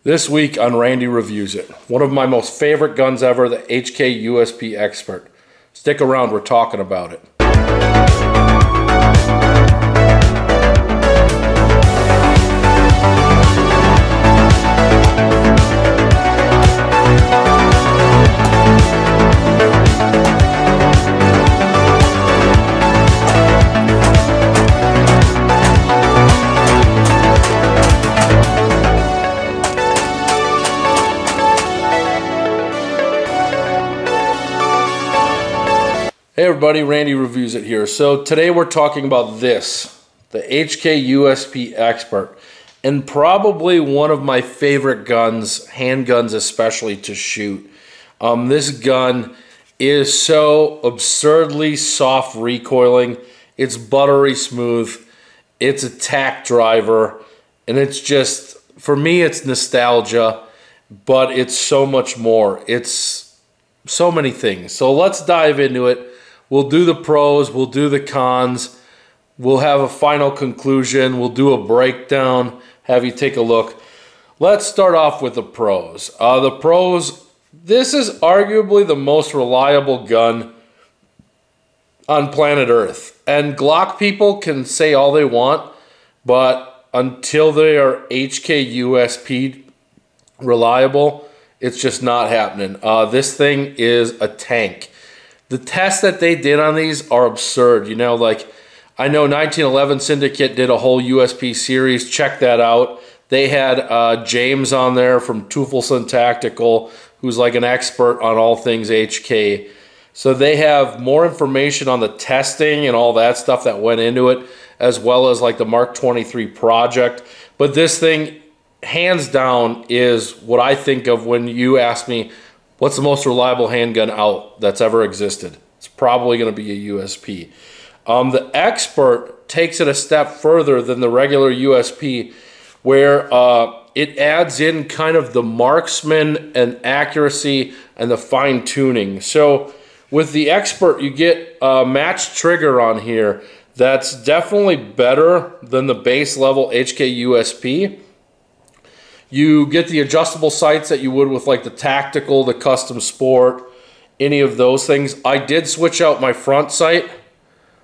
This week on Randy Reviews It, one of my most favorite guns ever, the HK USP Expert. Stick around, we're talking about it. Hey everybody, Randy Reviews It here. So today we're talking about this, the HK USP Expert, and probably one of my favorite guns, handguns especially, to shoot. This gun is so absurdly soft recoiling. It's buttery smooth. It's a tack driver, and it's just, for me, it's nostalgia, but it's so much more. It's so many things. So let's dive into it. We'll do the pros, we'll do the cons, we'll have a final conclusion, we'll do a breakdown, have you take a look. Let's start off with the pros. The pros, this is arguably the most reliable gun on planet Earth. And Glock people can say all they want, but until they are HK USP reliable, it's just not happening. This thing is a tank. The tests that they did on these are absurd. You know, like, I know 1911 Syndicate did a whole USP series. Check that out. They had James on there from Tufelson Tactical, who's like an expert on all things HK. So they have more information on the testing and all that stuff that went into it, as well as like the Mark 23 project. But this thing, hands down, is what I think of when you ask me, what's the most reliable handgun out that's ever existed? It's probably going to be a USP. The Expert takes it a step further than the regular USP, where it adds in kind of the marksman and accuracy and the fine tuning. So with the Expert, you get a matched trigger on here that's definitely better than the base level HK USP. You get the adjustable sights that you would with like the tactical, the custom sport, any of those things. I did switch out my front sight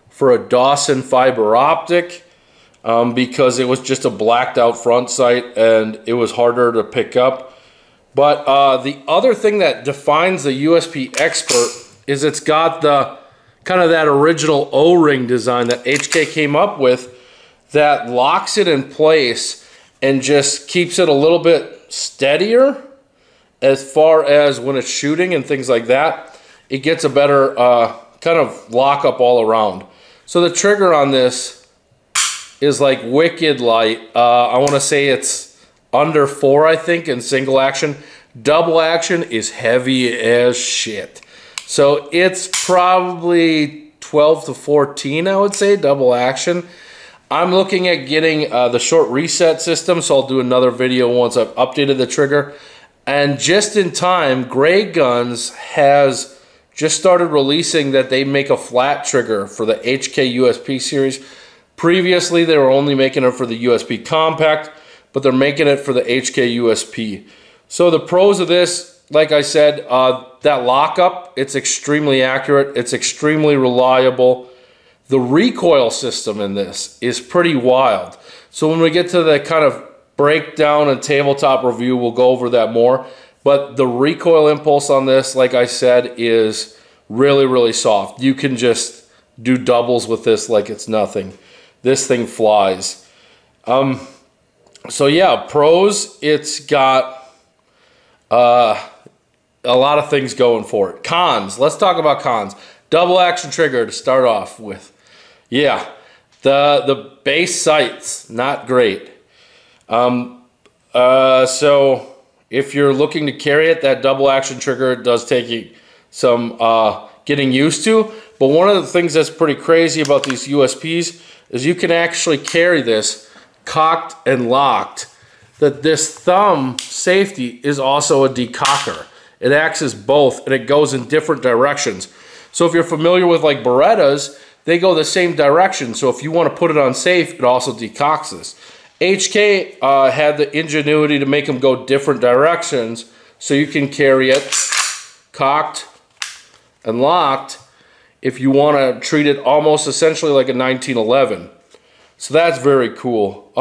for a Dawson fiber optic because it was just a blacked out front sight and it was harder to pick up. But the other thing that defines the USP Expert is it's got the kind of that original O-ring design that HK came up with that locks it in place and just keeps it a little bit steadier as far as when it's shooting and things like that. It gets a better kind of lock up all around. So the trigger on this is like wicked light. I want to say it's under 4, I think, in single action. Double action is heavy as shit. So it's probably 12 to 14, I would say, double action. I'm looking at getting the short reset system, so I'll do another video once I've updated the trigger. And just in time, Gray Guns has just started releasing that they make a flat trigger for the HK USP series. Previously, they were only making it for the USP Compact, but they're making it for the HK USP. So the pros of this, like I said, that lockup, it's extremely accurate, it's extremely reliable. The recoil system in this is pretty wild. So when we get to the kind of breakdown and tabletop review, we'll go over that more. But the recoil impulse on this, like I said, is really, really soft. You can just do doubles with this like it's nothing. This thing flies. So yeah, pros, it's got a lot of things going for it. Cons, let's talk about cons. Double action trigger to start off with. Yeah, the base sights, not great. So if you're looking to carry it, that double action trigger does take you some getting used to. But one of the things that's pretty crazy about these USPs is you can actually carry this cocked and locked. That this thumb safety is also a decocker. It acts as both, and it goes in different directions. So if you're familiar with like Berettas, they go the same direction. So if you want to put it on safe, it also decocks this. HK had the ingenuity to make them go different directions, so you can carry it cocked and locked if you want to treat it almost essentially like a 1911. So that's very cool.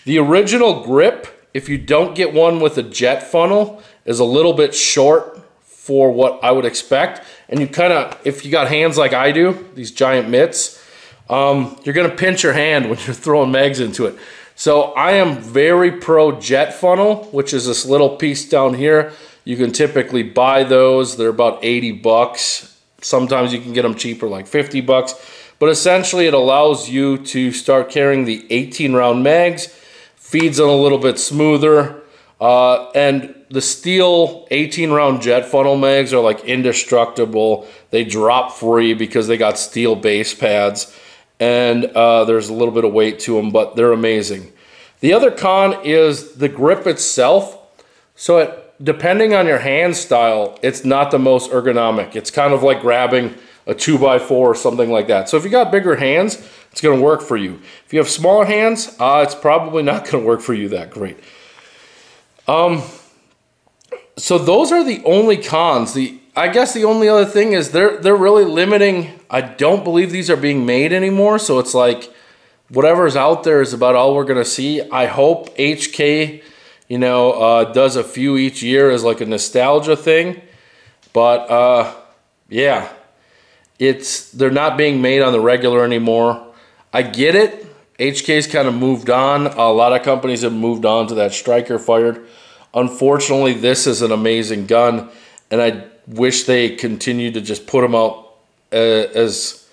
The original grip, if you don't get one with a jet funnel, is a little bit short for what I would expect. And you kind of, if you got hands like I do, these giant mitts, you're going to pinch your hand when you're throwing mags into it. So I am very pro jet funnel, which is this little piece down here. You can typically buy those. They're about 80 bucks. Sometimes you can get them cheaper, like 50 bucks. But essentially it allows you to start carrying the 18 round mags, feeds them a little bit smoother. And the steel 18 round jet funnel mags are like indestructible. They drop free because they got steel base pads. And there's a little bit of weight to them, but they're amazing. The other con is the grip itself. So depending on your hand style, it's not the most ergonomic. It's kind of like grabbing a 2x4 or something like that. So if you got bigger hands, it's going to work for you. If you have smaller hands, it's probably not going to work for you that great. So those are the only cons. I guess the only other thing is they're really limiting. I don't believe these are being made anymore. So it's like whatever's out there is about all we're going to see. I hope HK, does a few each year as like a nostalgia thing. But yeah, they're not being made on the regular anymore. I get it. HK's kind of moved on. A lot of companies have moved on to that striker fired. Unfortunately, this is an amazing gun, and I wish they continued to just put them out as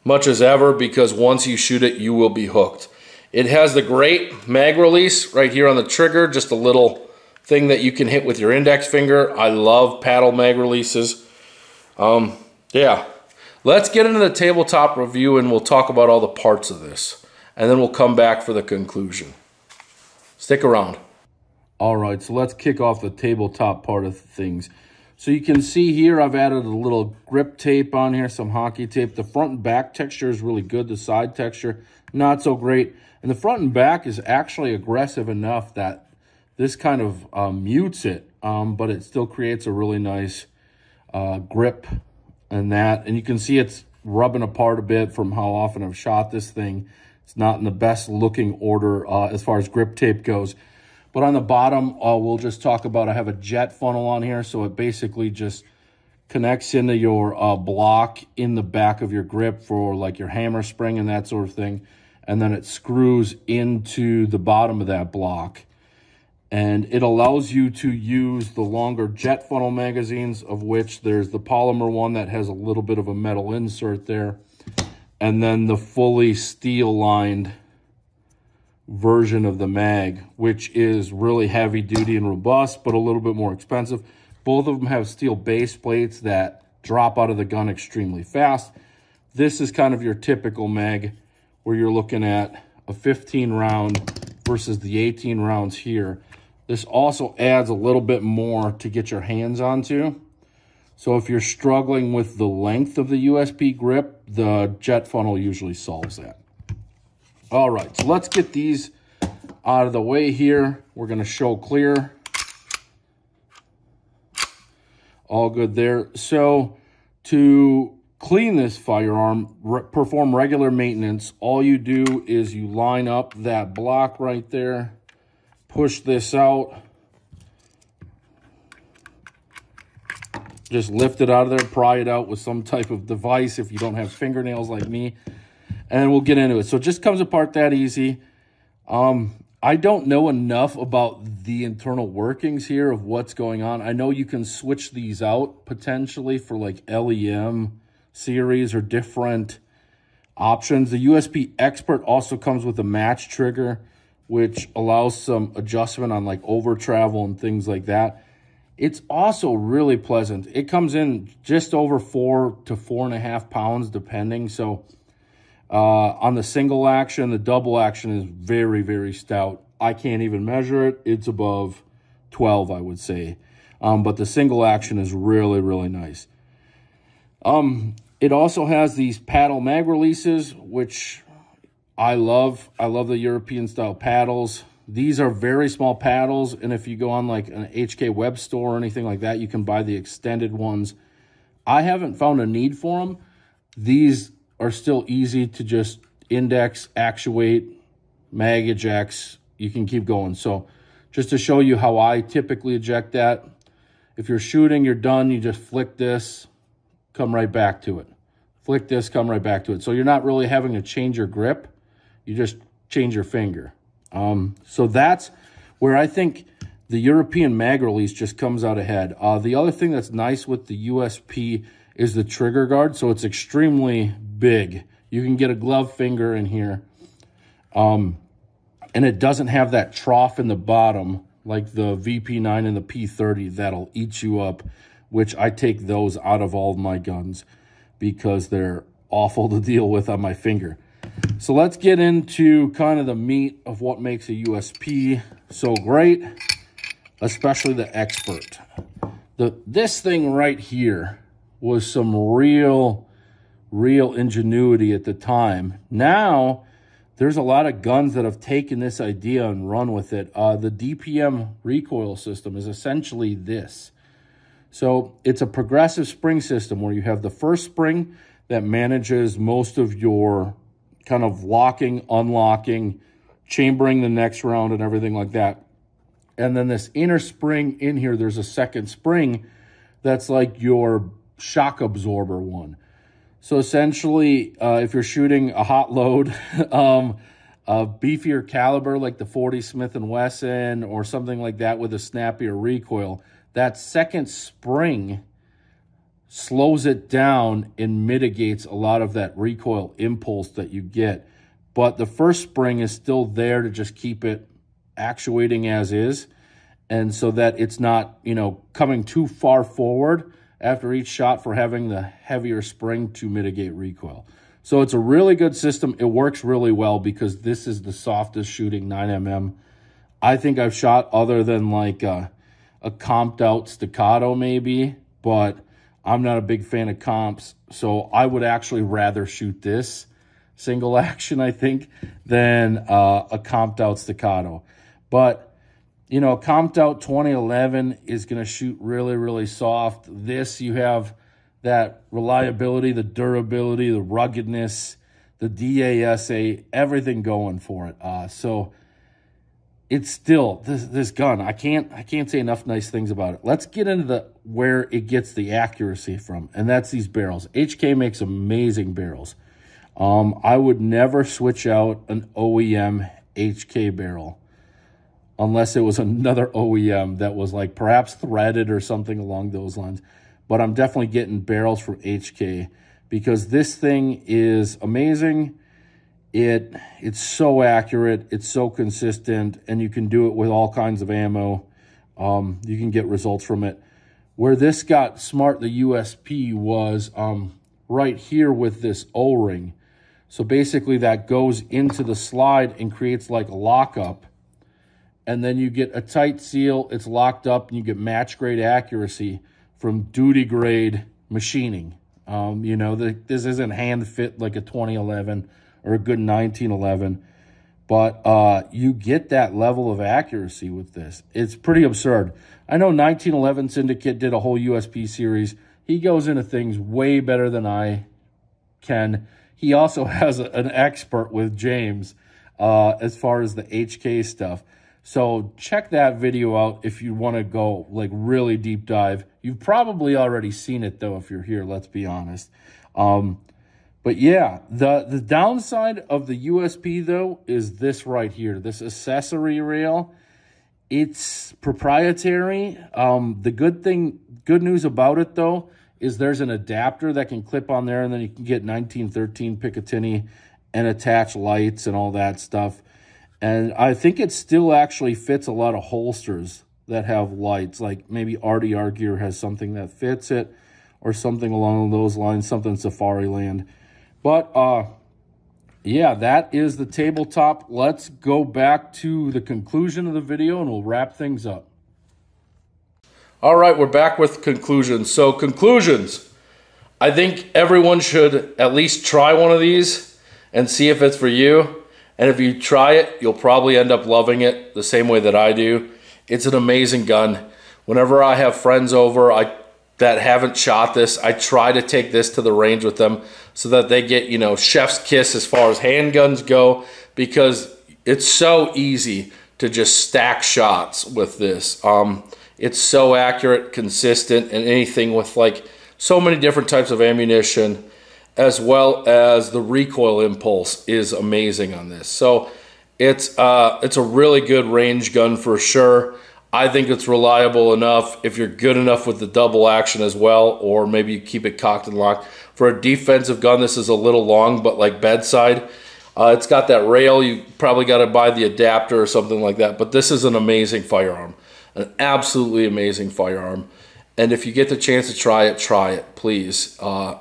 much as ever, because once you shoot it, you will be hooked. It has the great mag release right here on the trigger, just a little thing that you can hit with your index finger. I love paddle mag releases. Yeah, let's get into the tabletop review and we'll talk about all the parts of this, and then we'll come back for the conclusion. Stick around. All right, so let's kick off the tabletop part of things. So you can see here I've added a little grip tape on here, some hockey tape. The front and back texture is really good. The side texture, not so great. And the front and back is actually aggressive enough that this kind of mutes it, but it still creates a really nice grip and that. And you can see it's rubbing apart a bit from how often I've shot this thing. It's not in the best looking order as far as grip tape goes. But on the bottom, we'll just talk about, I have a jet funnel on here. So it basically just connects into your block in the back of your grip for like your hammer spring and that sort of thing. And then it screws into the bottom of that block. And it allows you to use the longer jet funnel magazines, of which there's the polymer one that has a little bit of a metal insert there. And then the fully steel lined version of the mag, which is really heavy duty and robust, but a little bit more expensive. Both of them have steel base plates that drop out of the gun extremely fast. This is kind of your typical mag where you're looking at a 15 round versus the 18 rounds here. This also adds a little bit more to get your hands onto. So if you're struggling with the length of the USP grip, the jet funnel usually solves that. All right, so let's get these out of the way here. We're going to show clear. All good there. So to clean this firearm, perform regular maintenance, all you do is you line up that block right there, push this out, just lift it out of there, pry it out with some type of device if you don't have fingernails like me. And we'll get into it. So it just comes apart that easy. I don't know enough about the internal workings here of what's going on. I know you can switch these out potentially for like LEM series or different options. The USP Expert also comes with a match trigger, which allows some adjustment on like over travel and things like that. It's also really pleasant. It comes in just over 4 to 4.5 pounds depending. So on the single action, the double action is very, very stout. I can't even measure it. It's above 12, I would say. But the single action is really, really nice. It also has these paddle mag releases, which I love the European style paddles. These are very small paddles, and if you go on like an HK web store or anything like that, you can buy the extended ones. I haven't found a need for them. These are still easy to just index, actuate, mag ejects. You can keep going. So just to show you how I typically eject that, if you're shooting, you're done, you just flick this, come right back to it. Flick this, come right back to it. So you're not really having to change your grip. You just change your finger. So that's where I think the European mag release just comes out ahead. The other thing that's nice with the USP is the trigger guard. So it's extremely big. You can get a glove finger in here. And it doesn't have that trough in the bottom like the VP9 and the P30 that'll eat you up, which I take those out of all of my guns because they're awful to deal with on my finger. So let's get into kind of the meat of what makes a USP so great, especially the Expert. This thing right here was some real ingenuity at the time. Now, there's a lot of guns that have taken this idea and run with it. The DPM recoil system is essentially this. So it's a progressive spring system where you have the first spring that manages most of your kind of locking, unlocking, chambering the next round and everything like that. And then this inner spring in here, there's a second spring that's like your shock absorber one. So essentially, if you're shooting a hot load, a beefier caliber like the 40 Smith & Wesson or something like that with a snappier recoil, that second spring slows it down and mitigates a lot of that recoil impulse that you get. But the first spring is still there to just keep it actuating as is, and so that it's not, you know, coming too far forward after each shot for having the heavier spring to mitigate recoil. So it's a really good system. It works really well because this is the softest shooting 9mm I think I've shot, other than like a comped out staccato maybe, but I'm not a big fan of comps, so I would actually rather shoot this single action, I think, than a comped out staccato. But, you know, comped out 2011 is going to shoot really soft. This, you have that reliability, the durability, the ruggedness, the DASA, everything going for it. So it's still this gun. I can't say enough nice things about it. Let's get into where it gets the accuracy from, and that's these barrels. HK makes amazing barrels. I would never switch out an OEM HK barrel unless it was another OEM that was like perhaps threaded or something along those lines. But I'm definitely getting barrels from HK because this thing is amazing. It's so accurate, it's so consistent, and you can do it with all kinds of ammo. You can get results from it. Where this got smart, the USP, was right here with this O-ring. So basically that goes into the slide and creates like a lockup. And then you get a tight seal, it's locked up, and you get match grade accuracy from duty grade machining. You know, this isn't hand fit like a 2011 or a good 1911, but you get that level of accuracy with this. It's pretty absurd. I know 1911 Syndicate did a whole USP series. He goes into things way better than I can. He also has an expert with James as far as the HK stuff. So check that video out if you want to go like really deep dive. You've probably already seen it though if you're here, let's be honest. But yeah, the downside of the USP though is this right here, this accessory rail. It's proprietary. The good news about it though is there's an adapter that can clip on there, and then you can get 1913 Picatinny and attach lights and all that stuff. And I think it still actually fits a lot of holsters that have lights, like maybe RDR Gear has something that fits it or something along those lines, something Safariland. But yeah, that is the tabletop. Let's go back to the conclusion of the video and we'll wrap things up. All right, we're back with conclusions. So conclusions, I think everyone should at least try one of these and see if it's for you. And if you try it, you'll probably end up loving it the same way that I do. It's an amazing gun. Whenever I have friends over that haven't shot this, I try to take this to the range with them so that they get, you know, chef's kiss as far as handguns go, because it's so easy to just stack shots with this. It's so accurate, consistent, and anything with like so many different types of ammunition, as well as the recoil impulse is amazing on this. So it's a really good range gun for sure. I think it's reliable enough if you're good enough with the double action as well, or maybe you keep it cocked and locked. For a defensive gun, this is a little long, but like bedside. It's got that rail. You probably got to buy the adapter or something like that, but this is an amazing firearm. An absolutely amazing firearm. And if you get the chance to try it, please.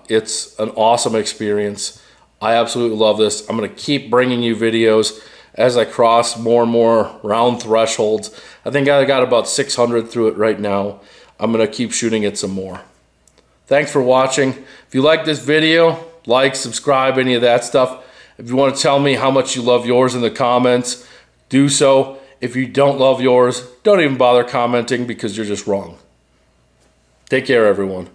It's an awesome experience. I absolutely love this. I'm going to keep bringing you videos as I cross more and more round thresholds. I think I got about 600 through it right now. I'm going to keep shooting it some more. Thanks for watching. If you like this video, like, subscribe, any of that stuff. If you want to tell me how much you love yours in the comments, do so. If you don't love yours, don't even bother commenting, because you're just wrong. Take care, everyone.